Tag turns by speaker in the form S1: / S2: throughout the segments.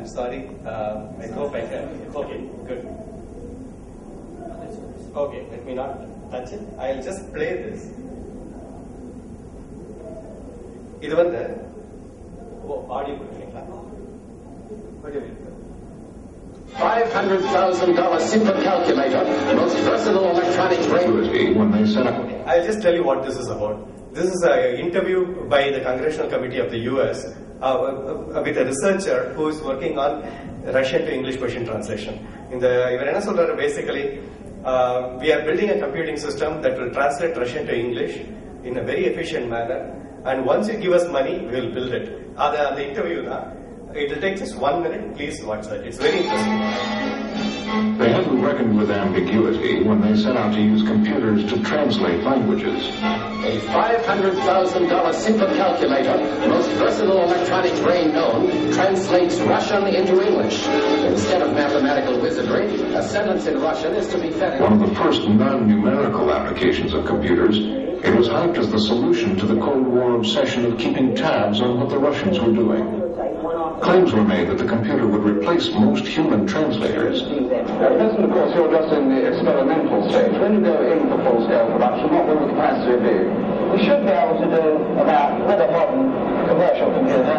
S1: I'm sorry. I hope I can. Okay, good. Okay, let me not touch it. I'll just play this. இது வந்து audio கொடுக்குறீங்களா? Audio
S2: $500,000 supercalculator, the most versatile electronic brain. When they set up.
S1: I'll just tell you what this is about. This is an interview by the Congressional Committee of the US with a researcher who is working on Russian to English machine translation. Basically, we are building a computing system that will translate Russian to English in a very efficient manner. And once you give us money, we will build it. The interview, it will take just 1 minute. Please watch that. It's very interesting.
S2: They hadn't reckoned with ambiguity when they set out to use computers to translate languages. A $500,000 supercalculator, the most versatile electronic brain known, translates Russian into English. Instead of mathematical wizardry, a sentence in Russian is to be fed in. One of the first non-numerical applications of computers, it was hyped as the solution to the Cold War obsession of keeping tabs on what the Russians were doing. Claims were made that the computer would replace most human translators.
S3: At present, of course, you're just in the experimental stage. When you go in for full-scale production, what will the capacity be? We should be able to do about, with a modern commercial computer,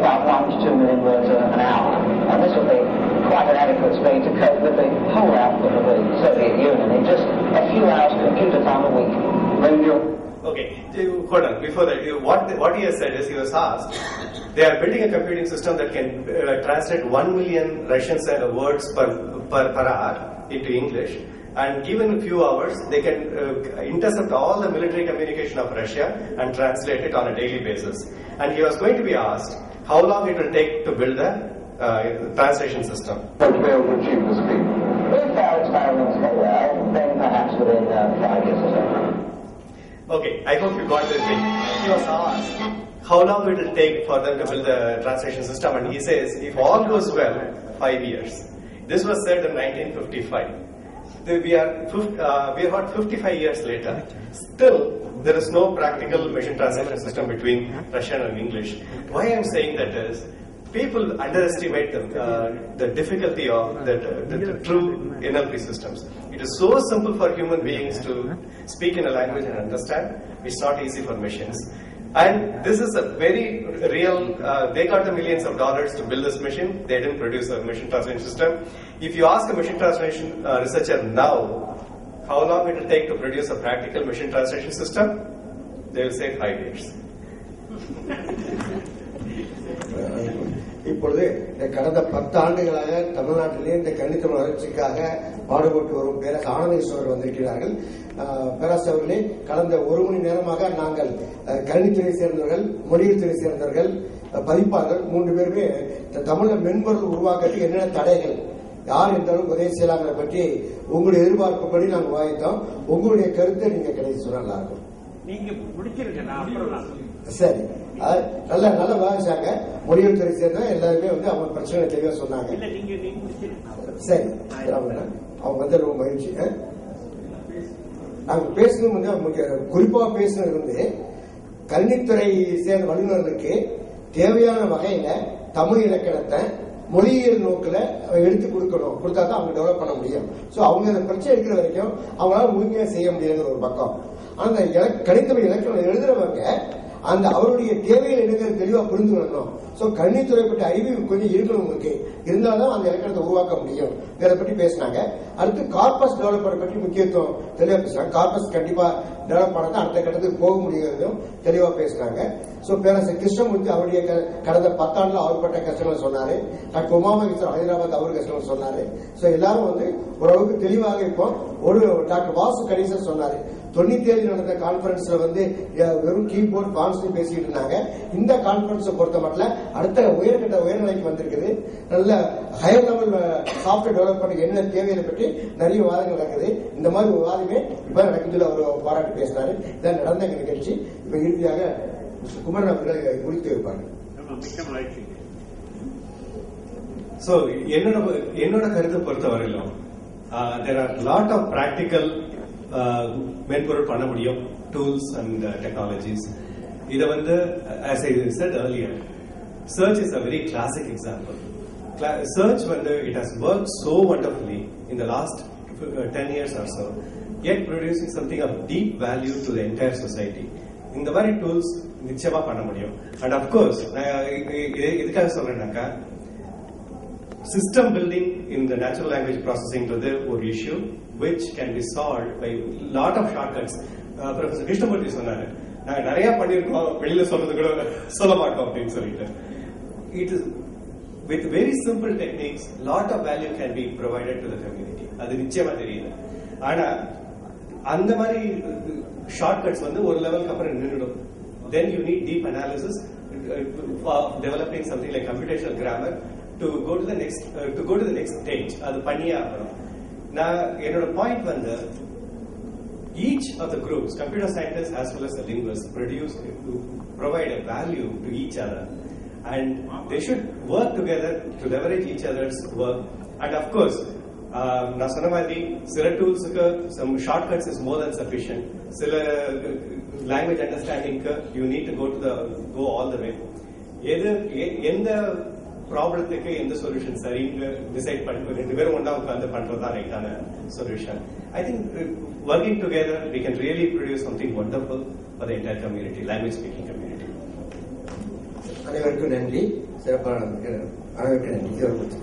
S3: about 1 to 2 million words an hour. And this will be quite an adequate speed to cope with the whole output of the Soviet Union in just a few hours computer time a week.
S1: Okay, hold on. Before that, what he has said is, he was asked, they are building a computing system that can translate 1 million Russian words per hour into English, and given a few hours, they can intercept all the military communication of Russia and translate it on a daily basis. And he was going to be asked how long it will take to build the translation system.
S3: To be able to achieve the speed. If our experiments go well, then perhaps within 5 years or so.
S1: Okay, I hope you got this thing. He was asked how long it will take for them to build the translation system, and he says, if all goes well, 5 years. This was said in 1955. We are about 55 years later. Still, there is no practical machine translation system between Russian and English. Why I'm saying that is, people underestimate the difficulty of the true NLP systems. It is so simple for human beings to speak in a language and understand. It's not easy for machines. And this is a very real, they got the millions of dollars to build this machine. They didn't produce a machine translation system. If you ask a machine translation researcher now, how long it will take to produce a practical machine translation system, they will say 5 years.
S4: இப்பொழுது இந்த கடந்த 10 ஆண்டுகளாக தமிழ்நாட்டிலே இந்த கணித வளர்ச்சிக்காக பாடுபட்டு வரும் பேரரசு ஆனந்தேஸ்வரர் வந்திருக்கிறார்கள். பேரரசு அவர்களே, கடந்த 1 மணி நேரமாக நாங்கள் கணித்துறை சேர்ந்தவர்கள், மொழியியல் துறை சேர்ந்தவர்கள், பதிப்பாளர்கள் 3 பேருமே தமிழ மென்பொருள் உருவாக்கத்துக்கு என்னென்ன தடைகள், யார் எந்த அளவுக்கு உதவி செய்யலாங்கிற பற்றி உங்களுடைய எதிர்பார்ப்புப்படி நாங்கள் வாய்த்தோம். உங்களுடைய கருத்தை நீங்க கிடையாது சொன்னா நல்லா இருக்கும்.
S5: நீங்க முடிச்சிருக்கேன். சரி,
S4: நல்ல விவாதிச்சாங்க. மொழியியல் துறை சேர்ந்த எல்லாருமே அவங்க பிரச்சனை தெளிவா சொன்னாங்க. சரி, அவங்க ரொம்ப மகிழ்ச்சி. நாங்க பேசணும் குறிப்பா பேசுனது கல்வித்துறை சேர்ந்த வல்லுநர்களுக்கு தேவையான வகையில தமிழ் இலக்கணத்தை மொழியியல் நோக்கில எடுத்து கொடுக்கணும். கொடுத்தா தான் அவங்க டெவலப் பண்ண முடியும். சோ அவங்க அந்த பிரச்சனை இருக்கிற வரைக்கும் அவங்களால முழுமையா செய்ய முடியாதுங்கிற ஒரு பக்கம். அந்த கணித்தமிழ் இலக்கணம் எழுதுறவங்க அந்த அவருடைய தேவைகள் என்னங்கிறது தெளிவா புரிந்து கொள்ளணும். சோ கணித்துறை பற்றி அறிவு கொஞ்சம் இருக்கணும் உங்களுக்கு, இருந்தால்தான் அந்த இலக்கணத்தை உருவாக்க முடியும். இதை பற்றி பேசினாங்க. அடுத்து கார்பஸ் டெவலப்பர் பற்றி முக்கியத்துவம் தெளிவா பேசுறாங்க. கார்பஸ் கண்டிப்பா டெவலப் பண்ணதான் அடுத்த கட்டத்துக்கு போக முடியும் தெளிவா பேசுறாங்க. சோ பேரரசர் கிருஷ்ணமூர்த்தி அவருடைய கடந்த 10 ஆண்டுல அவர்பட்ட கஷ்டங்கள் சொன்னாரு. டாக்டர் உமாமகேஸ்வரர் ஹைதராபாத் அவர் கஷ்டங்கள் சொன்னாரு. சோ எல்லாரும் ஓரளவுக்கு தெளிவாக இப்போ டாக்டர் வாசு கணேசன் சொன்னாரு. 97 நடந்த கான்பரன்ஸ்ல வெறும் கீபோர்ட் கான்ஸ்டன்ட் பேசிட்டு இருந்தாங்க. இந்த கான்பரன்ஸ் பொறுத்த மட்டும் அடுத்த உயர்நிலைக்கு வந்திருக்குது. நல்ல ஹையர் லெவல் சாப்ட்வேர் டெவலப்மெண்ட் என்ன தேவையை பற்றி நிறைய விவாதங்கள் நடக்குது. இந்த மாதிரி விவாதமே இப்ப நடக்குதுல அவர் பாராட்டு பேசினாரு. இதான் நடந்த நிகழ்ச்சி. இப்ப இறுதியாக குமரன் அவர்கள் குறித்து வைப்பாங்க.
S1: சோ என்னோட கருத்தை பொறுத்தவரையிலும் there are lot of practical மென்பொருள் பண்ண முடியும், tools and technologies. இத as I said earlier, search is a very classic example. search it has worked so wonderfully in the last 10 years or so, yet producing something of deep value to the entire society. இந்த மாதிரி tools நிச்சயமா பண்ண முடியும். And of course எதுக்காக சொல்றேன்னாக்கா, system building in the natural language ப்ராசஸிங்ன்றது ஒரு issue which can be solved by lot of shortcuts. Professor Krishnamurthy சொன்னாரு, நாங்க நிறைய பண்ணிருக்கோம், வெளியில சொல்றது கூட சொல்ல மாட்டோம் அப்படின்னு சொல்லிட்டு. It is with very simple techniques lot of value can be provided to the community. அது நிச்சயமா தெரியல. ஆனா அந்த மாதிரி ஷார்ட்கட்ஸ் ஒரு லெவலுக்கு அப்புறம் நின்றுடும். Then you need deep analysis for developing something like computational grammar to go to the next stage. அது பண்ணியே ஆகணும். நான் என்னோட point each of the groups, computer scientists as well as the linguists, provide a value to each other, and they should work together to leverage each other's work. And of course, நான் சொன்ன மாதிரி சில டூல்ஸுக்கு some shortcuts is more than sufficient. சில language understanding you need to go all the way. எந்த ப்ராப்ளத்துக்கு எந்த solution சரின்னு decide பண்ணி ரெண்டு பேரும் ஒண்ணா உட்கார்ந்து பண்றதுதான் ரைட்டான solution. I think working together we can really produce something wonderful for the entire community, language speaking community.
S4: அனைவருக்கும் நன்றி. சிறப்பான அனைவருக்கும் நன்றி.